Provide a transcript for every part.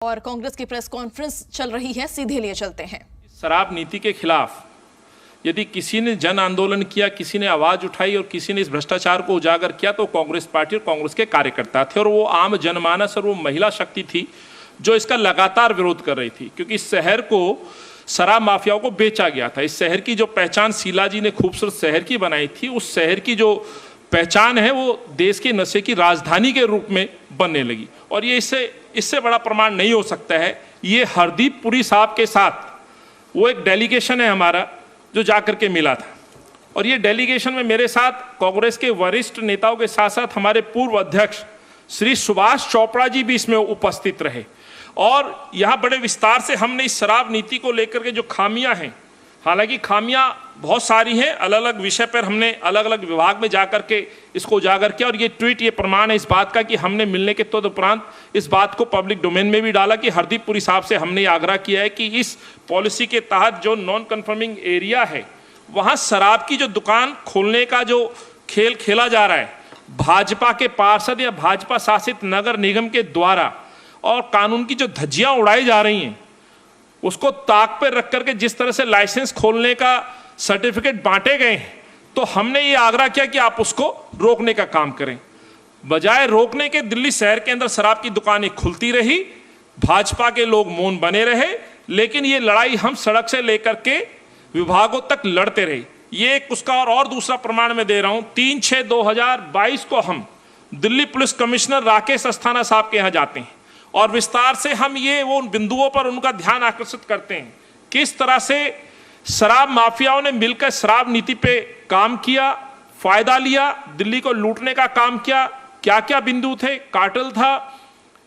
और कांग्रेस की press conference चल रही है, सीधे लिए चलते हैं। शराब नीति के खिलाफ यदि किसी ने जन आंदोलन किया, किसी ने आवाज उठाई और किसी ने इस भ्रष्टाचार को उजागर किया तो कांग्रेस पार्टी और कांग्रेस के कार्यकर्ता थे। और वो आम जनमानस और वो महिला शक्ति थी जो इसका लगातार विरोध कर रही थी, क्योंकि इस शहर को शराब माफियाओं को बेचा गया था। इस शहर की जो पहचान शीला जी ने खूबसूरत शहर की बनाई थी, उस शहर की जो पहचान है वो देश के नशे की राजधानी के रूप में बनने लगी। और ये इससे बड़ा प्रमाण नहीं हो सकता है। ये हरदीप पुरी साहब के साथ वो एक डेलीगेशन है हमारा जो जाकर के मिला था, और ये डेलीगेशन में मेरे साथ कांग्रेस के वरिष्ठ नेताओं के साथ साथ हमारे पूर्व अध्यक्ष श्री सुभाष चोपड़ा जी भी इसमें उपस्थित रहे। और यहाँ बड़े विस्तार से हमने इस शराब नीति को लेकर के जो खामियां हैं, हालांकि खामियां बहुत सारी हैं, अलग अलग विषय पर हमने अलग अलग विभाग में जाकर के इसको उजागर किया। और ये ट्वीट ये प्रमाण है इस बात का कि हमने मिलने के तदुपरांत इस बात को पब्लिक डोमेन में भी डाला कि हरदीप पुरी साहब से हमने आग्रह किया है कि इस पॉलिसी के तहत जो नॉन कन्फर्मिंग एरिया है वहाँ शराब की जो दुकान खोलने का जो खेल खेला जा रहा है भाजपा के पार्षद या भाजपा शासित नगर निगम के द्वारा, और कानून की जो धज्जियां उड़ाई जा रही हैं उसको ताक पर रख करके जिस तरह से लाइसेंस खोलने का सर्टिफिकेट बांटे गए हैं, तो हमने ये आग्रह किया कि आप उसको रोकने का काम करें। बजाय रोकने के दिल्ली शहर के अंदर शराब की दुकानें खुलती रही, भाजपा के लोग मौन बने रहे, लेकिन ये लड़ाई हम सड़क से लेकर के विभागों तक लड़ते रहे। ये उसका और दूसरा प्रमाण मैं दे रहा हूं। 3/6/2022 को हम दिल्ली पुलिस कमिश्नर राकेश अस्थाना साहब के यहाँ जाते हैं और विस्तार से हम ये वो उन बिंदुओं पर उनका ध्यान आकर्षित करते हैं किस तरह से शराब माफियाओं ने मिलकर शराब नीति पे काम किया, फायदा लिया, दिल्ली को लूटने का काम किया। क्या क्या बिंदु थे? कार्टेल था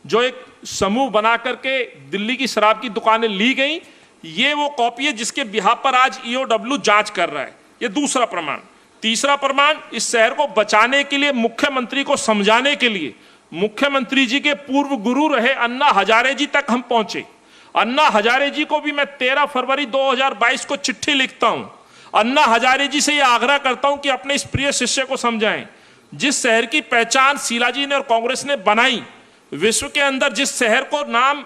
जो एक समूह बना करके दिल्ली की शराब की दुकानें ली गई। ये वो कॉपी है जिसके बिहाफ पर आज ईओडब्ल्यू जांच कर रहा है। ये दूसरा प्रमाण। तीसरा प्रमाण, इस शहर को बचाने के लिए, मुख्यमंत्री को समझाने के लिए मुख्यमंत्री जी के पूर्व गुरु रहे अन्ना हजारे जी तक हम पहुंचे। अन्ना हजारे जी को भी मैं 13 फरवरी 2022 को चिट्ठी लिखता हूं। अन्ना हजारे जी से यह आग्रह करता हूं कि अपने इस प्रिय शिष्य को समझाएं। जिस शहर की पहचान शीला जी ने और कांग्रेस ने बनाई, विश्व के अंदर जिस शहर को नाम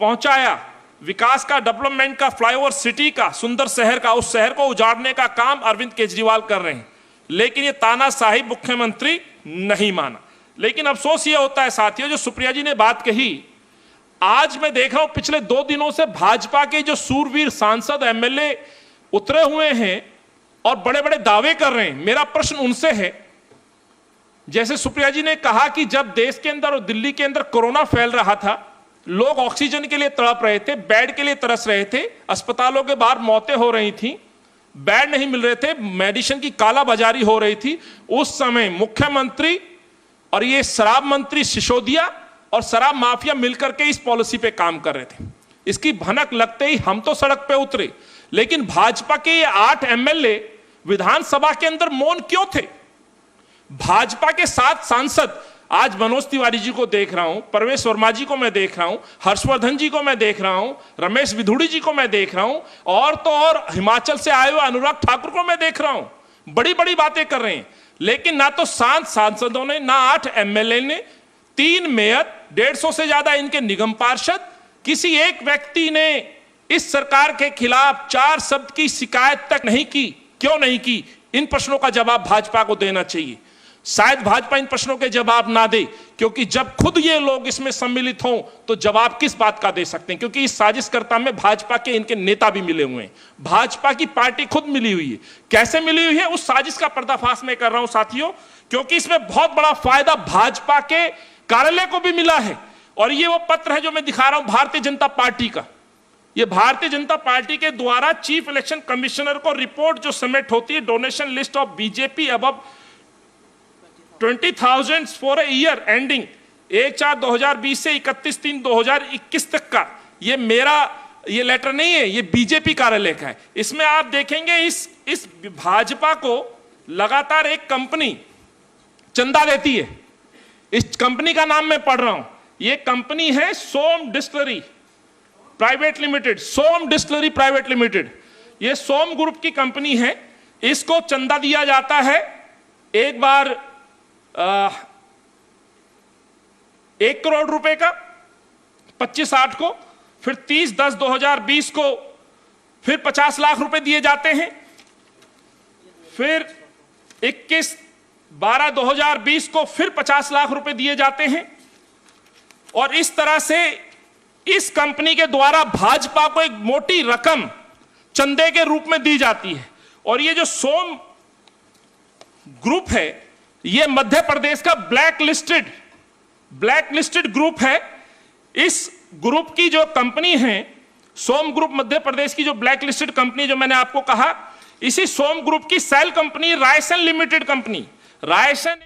पहुंचाया, विकास का, डेवलपमेंट का, फ्लाईओवर सिटी का, सुंदर शहर का, उस शहर को उजाड़ने का काम अरविंद केजरीवाल कर रहे हैं। लेकिन ये तानाशाही मुख्यमंत्री नहीं माना। लेकिन अफसोस ये होता है साथियों, जो सुप्रिया जी ने बात कही, आज मैं देख रहा हूं पिछले 2 दिनों से भाजपा के जो सूरवीर सांसद एमएलए उतरे हुए हैं और बड़े बड़े दावे कर रहे हैं। मेरा प्रश्न उनसे है, जैसे सुप्रिया जी ने कहा कि जब देश के अंदर और दिल्ली के अंदर कोरोना फैल रहा था, लोग ऑक्सीजन के लिए तड़प रहे थे, बेड के लिए तरस रहे थे, अस्पतालों के बाहर मौतें हो रही थी, बेड नहीं मिल रहे थे, मेडिसिन की कालाबाजारी हो रही थी, उस समय मुख्यमंत्री और ये शराब मंत्री सिसोदिया और शराब माफिया मिलकर के इस पॉलिसी पे काम कर रहे थे। इसकी भनक लगते ही हम तो सड़क पे उतरे, लेकिन भाजपा के ये 8 एमएलए विधानसभा के अंदर मौन क्यों थे? भाजपा के 7 सांसद, आज मनोज तिवारी जी को देख रहा हूं, परवेश वर्मा जी को मैं देख रहा हूं, हर्षवर्धन जी को मैं देख रहा हूं, रमेश विधुड़ी जी को मैं देख रहा हूं, और तो और हिमाचल से आए हुए अनुराग ठाकुर को मैं देख रहा हूं, बड़ी बड़ी बातें कर रहे हैं। लेकिन ना तो 7 सांसदों ने, ना 8 एमएलए ने, 3 मेयर, 150 से ज्यादा इनके निगम पार्षद, किसी एक व्यक्ति ने इस सरकार के खिलाफ 4 शब्द की शिकायत तक नहीं की। क्यों नहीं की? इन प्रश्नों का जवाब भाजपा को देना चाहिए। शायद भाजपा इन प्रश्नों के जवाब ना दे, क्योंकि जब खुद ये लोग इसमें सम्मिलित हों तो जवाब किस बात का दे सकते हैं? क्योंकि इस साजिशकर्ता में भाजपा के इनके नेता भी मिले हुए हैं, भाजपा की पार्टी खुद मिली हुई है। कैसे मिली हुई है? उस साजिश का पर्दाफाश मैं कर रहा हूं साथियों, क्योंकि इसमें बहुत बड़ा फायदा भाजपा के कार्यालय को भी मिला है। और ये वो पत्र है जो मैं दिखा रहा हूं भारतीय जनता पार्टी का। ये भारतीय जनता पार्टी के द्वारा चीफ इलेक्शन कमिश्नर को रिपोर्ट जो सबमिट होती है, donation list of BJP above 20,000 for a year ending 1/4/2020 से 31/3/2021 तक का, ये मेरा ये लेटर नहीं है, ये बीजेपी कार्यालय का है। इसमें आप देखेंगे इस भाजपा को लगातार एक कंपनी चंदा देती है। इस कंपनी का नाम मैं पढ़ रहा हूं, ये कंपनी है सोम डिस्टिलरी प्राइवेट लिमिटेड, सोम डिस्टिलरी प्राइवेट लिमिटेड। ये सोम ग्रुप की कंपनी है। इसको चंदा दिया जाता है एक बार 1 करोड़ रुपए का, 25/8 को, फिर 30/10/2020 को फिर 50 लाख रुपए दिए जाते हैं, फिर 21/12/2020 को फिर 50 लाख रुपए दिए जाते हैं। और इस तरह से इस कंपनी के द्वारा भाजपा को एक मोटी रकम चंदे के रूप में दी जाती है। और ये जो सोम ग्रुप है, ये मध्य प्रदेश का ब्लैक लिस्टेड ग्रुप है। इस ग्रुप की जो कंपनी है, सोम ग्रुप मध्य प्रदेश की जो ब्लैक लिस्टेड कंपनी, जो मैंने आपको कहा, इसी सोम ग्रुप की सेल company Raisen limited company, Raisen